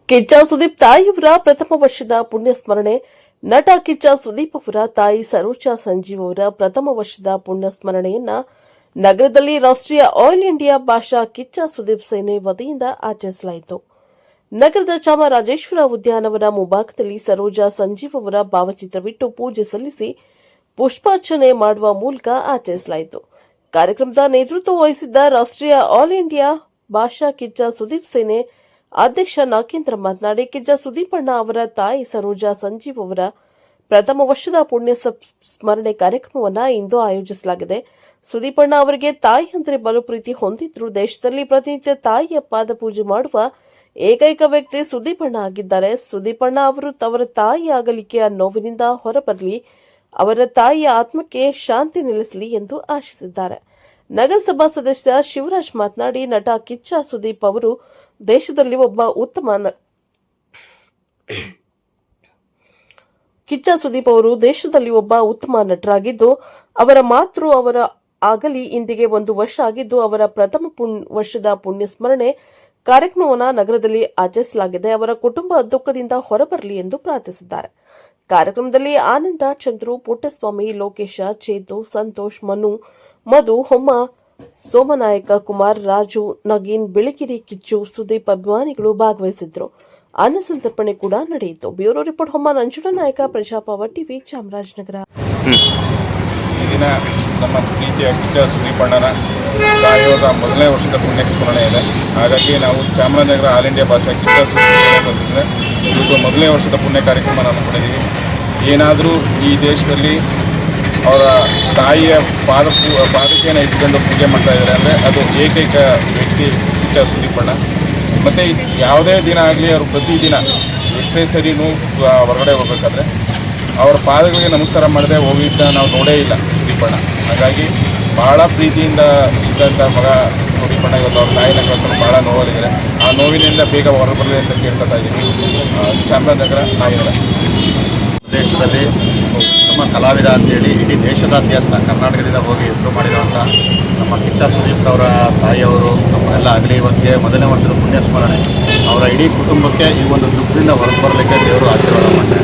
ಕಿಚ್ಚ ಸುದೀಪ್ ತಾಯಿಯವರ ಪ್ರಥಮ ವರ್ಷದ ಪುಣ್ಯ ಸ್ಮರಣೆ. ನಟ ಕಿಚ್ಚ ಸುದೀಪ್ ಅವರ ತಾಯಿ ಸರೋಜಾ ಸಂಜೀವ್ ಅವರ ಪ್ರಥಮ ವರ್ಷದ ಪುಣ್ಯ ಸ್ಮರಣೆಯನ್ನ ನಗರದಲ್ಲಿ ರಾಷ್ಟ್ರೀಯ ಆಲ್ ಇಂಡಿಯಾ ಭಾಷಾ ಕಿಚ್ಚ ಸುದೀಪ್ ಸೇನೆ ವತಿಯಿಂದ ಆಚರಿಸಲಾಯಿತು. ನಗರದ ಚಾಮರಾಜೇಶ್ವರ ಉದ್ಯಾನವನ ಮುಂಭಾಗದಲ್ಲಿ ಸರೋಜಾ ಸಂಜೀವ್ ಅವರ ಭಾವಚಿತ್ರವಿಟ್ಟು ಪೂಜೆ ಸಲ್ಲಿಸಿ ಪುಷ್ಪಾರ್ಚನೆ ಮಾಡುವ ಮೂಲಕ ಆಚರಿಸಲಾಯಿತು. ಕಾರ್ಯಕ್ರಮದ ನೇತೃತ್ವ ವಹಿಸಿದ್ದ ರಾಷ್ಟ್ರೀಯ ಆಲ್ ಇಂಡಿಯಾ ಭಾಷಾ ಕಿಚ್ಚ ಸುದೀಪ್ ಸೇನೆ ಅಧ್ಯಕ್ಷ ನಾಗೇಂದ್ರ ಮಾತನಾಡಿ, ಕಿಚ್ಚ ಸುದೀಪಣ್ಣ ಅವರ ತಾಯಿ ಸರೋಜಾ ಸಂಜೀವ್ ಅವರ ಪ್ರಥಮ ವರ್ಷದ ಪುಣ್ಯ ಸ್ಮರಣೆ ಕಾರ್ಯಕ್ರಮವನ್ನು ಇಂದು ಆಯೋಜಿಸಲಾಗಿದೆ. ಸುದೀಪಣ್ಣ ಅವರಿಗೆ ತಾಯಿ ಅಂದರೆ ಬಲು ಪ್ರೀತಿ ಹೊಂದಿದ್ರು. ದೇಶದಲ್ಲಿ ಪ್ರತಿನಿತ್ಯ ತಾಯಿಯ ಪಾದ ಪೂಜೆ ಮಾಡುವ ಏಕೈಕ ವ್ಯಕ್ತಿ ಸುದೀಪಣ್ಣ ಆಗಿದ್ದಾರೆ. ಸುದೀಪಣ್ಣ ಅವರು ಅವರ ತಾಯಿ ಅಗಲಿಕೆಯ ನೋವಿನಿಂದ ಹೊರಬರಲಿ, ಅವರ ತಾಯಿಯ ಆತ್ಮಕ್ಕೆ ಶಾಂತಿ ನೆಲೆಸಲಿ ಎಂದು ಆಶಿಸಿದ್ದಾರೆ. ನಗರಸಭಾ ಸದಸ್ಯ ಶಿವರಾಜ್ ಮಾತನಾಡಿ, ನಟ ಕಿಚ್ಚ ಸುದೀಪ್ ಅವರು ದೇಶದಲ್ಲಿ ಒಬ್ಬ ಉತ್ತಮ ನಟರಾಗಿದ್ದು, ಅವರ ಮಾತೃ ಅವರ ಆಗಲಿ ಇಂದಿಗೆ 1 ವರ್ಷ ಆಗಿದ್ದು, ಅವರ ಪ್ರಥಮ ವರ್ಷದ ಪುಣ್ಯ ಸ್ಮರಣೆ ಕಾರ್ಯಕ್ರಮವನ್ನು ನಗರದಲ್ಲಿ ಆಚರಿಸಲಾಗಿದೆ. ಅವರ ಕುಟುಂಬ ದುಃಖದಿಂದ ಹೊರಬರಲಿ ಎಂದು ಪ್ರಾರ್ಥಿಸಿದ್ದಾರೆ. ಕಾರ್ಯಕ್ರಮದಲ್ಲಿ ಆನಂದ, ಚಂದ್ರು, ಪುಟ್ಟಸ್ವಾಮಿ, ಲೋಕೇಶ, ಚೇತು, ಸಂತೋಷ್, ಮಧು, ಹೊಮ್ಮ, ಸೋಮನಾಯಕ, ಕುಮಾರ್, ರಾಜು, ನಗೀನ್, ಬಿಳಿಗಿರಿ, ಕಿಚ್ಚು, ಸುದೀಪ್ ಅಭಿಮಾನಿಗಳು ಭಾಗವಹಿಸಿದ್ರು. ಅನ್ನ ಸಂತರ್ಪಣೆ ಕೂಡ ನಡೆಯಿತು. ಬ್ಯೂರೋ ರಿಪೋರ್ಟ್ ಹೊಮ್ಮ ನಂಜುಂಡನಾಯಕ, ಪ್ರಜಾಪವ ಟಿವಿ, ಚಾಮರಾಜನಗರ. ಈ ದಿನ ನಮ್ಮ ಪ್ರೀತಿಯ ಕಿಚ್ಚ ಸುದೀಪಣ್ಣನ ತಾಯಿಯವರ ಮೊದಲನೇ ವರ್ಷದ ಪುಣ್ಯ ಸ್ಮರಣೆ ಇದೆ. ಹಾಗಾಗಿ ನಾವು ಚಾಮರಾಜನಗರ ಆಲ್ ಇಂಡಿಯಾ ಭಾಷಾ ಕಿಚ್ಚ ಸುದೀಪಣ್ಣ ಇವತ್ತು ಮೊದಲನೇ ವರ್ಷದ ಪುಣ್ಯ ಕಾರ್ಯಕ್ರಮ ಹಮ್ಮಿಕೊಂಡಿದ್ದೀವಿ. ಏನಾದರೂ ಈ ದೇಶದಲ್ಲಿ ಅವರ ತಾಯಿಯ ಪಾದಕೆಯನ್ನು ಇಟ್ಕೊಂಡು ಪೂಜೆ ಮಾಡ್ತಾ ಇದ್ದಾರೆ ಅಂದರೆ ಅದು ಏಕೈಕ ವ್ಯಕ್ತಿ ಕಿಚ್ಚ ಸುದೀಪಣ್ಣ. ಮತ್ತು ಯಾವುದೇ ದಿನ ಆಗಲಿ ಅವರು ಪ್ರತಿದಿನ ಎಷ್ಟೇ ಸರಿನೂ ಹೊರಗಡೆ ಹೋಗ್ಬೇಕಾದ್ರೆ ಅವರ ಪಾದಗಳಿಗೆ ನಮಸ್ಕಾರ ಮಾಡದೆ ಹೋಗಿದ್ದ ನಾವು ನೋಡೇ ಇಲ್ಲ ಸುದೀಪಣ್ಣ. ಹಾಗಾಗಿ ಭಾಳ ಪ್ರೀತಿಯಿಂದ ಇದ್ದಂಥ ಮಗ ಸುದೀಪಣ್ಣ ಇವತ್ತು ಅವ್ರ ತಾಯಿನ ಕಳ್ಕೊಂಡು ಭಾಳ ನೋವಲ್ಲಿದ್ದಾರೆ. ಆ ನೋವಿನಿಂದ ಬೇಗ ಹೊರಬರಲಿ ಅಂತ ಕೇಳ್ಕೊತಾ ಇದ್ದೀನಿ. ಚಾಮರಾಜನಗರ ನಾಯಿಗಳ ದೇಶದಲ್ಲಿ ನಮ್ಮ ಕಲಾವಿದ ಅಂತೇಳಿ ಇಡೀ ದೇಶದಾದ್ಯಂತ ಕರ್ನಾಟಕದಿಂದ ಹೋಗಿ ಹೆಸರು ಮಾಡಿರುವಂಥ ನಮ್ಮ ಕಿಚ್ಚ ಸುದೀಪ್ ಅವರ ತಾಯಿಯವರು ನಮ್ಮನ್ನೆಲ್ಲ ಆಗಲಿ ಇವತ್ತಿಗೆ ಮೊದಲನೇ ವರ್ಷದ ಪುಣ್ಯ ಸ್ಮರಣೆ. ಅವರ ಇಡೀ ಕುಟುಂಬಕ್ಕೆ ಈ ಒಂದು ದುಃಖದಿಂದ ಹೊರಗೆ ಬರಲಿಕ್ಕೆ ದೇವರು ಆಶೀರ್ವಾದ ಮಾಡ್ತಾರೆ.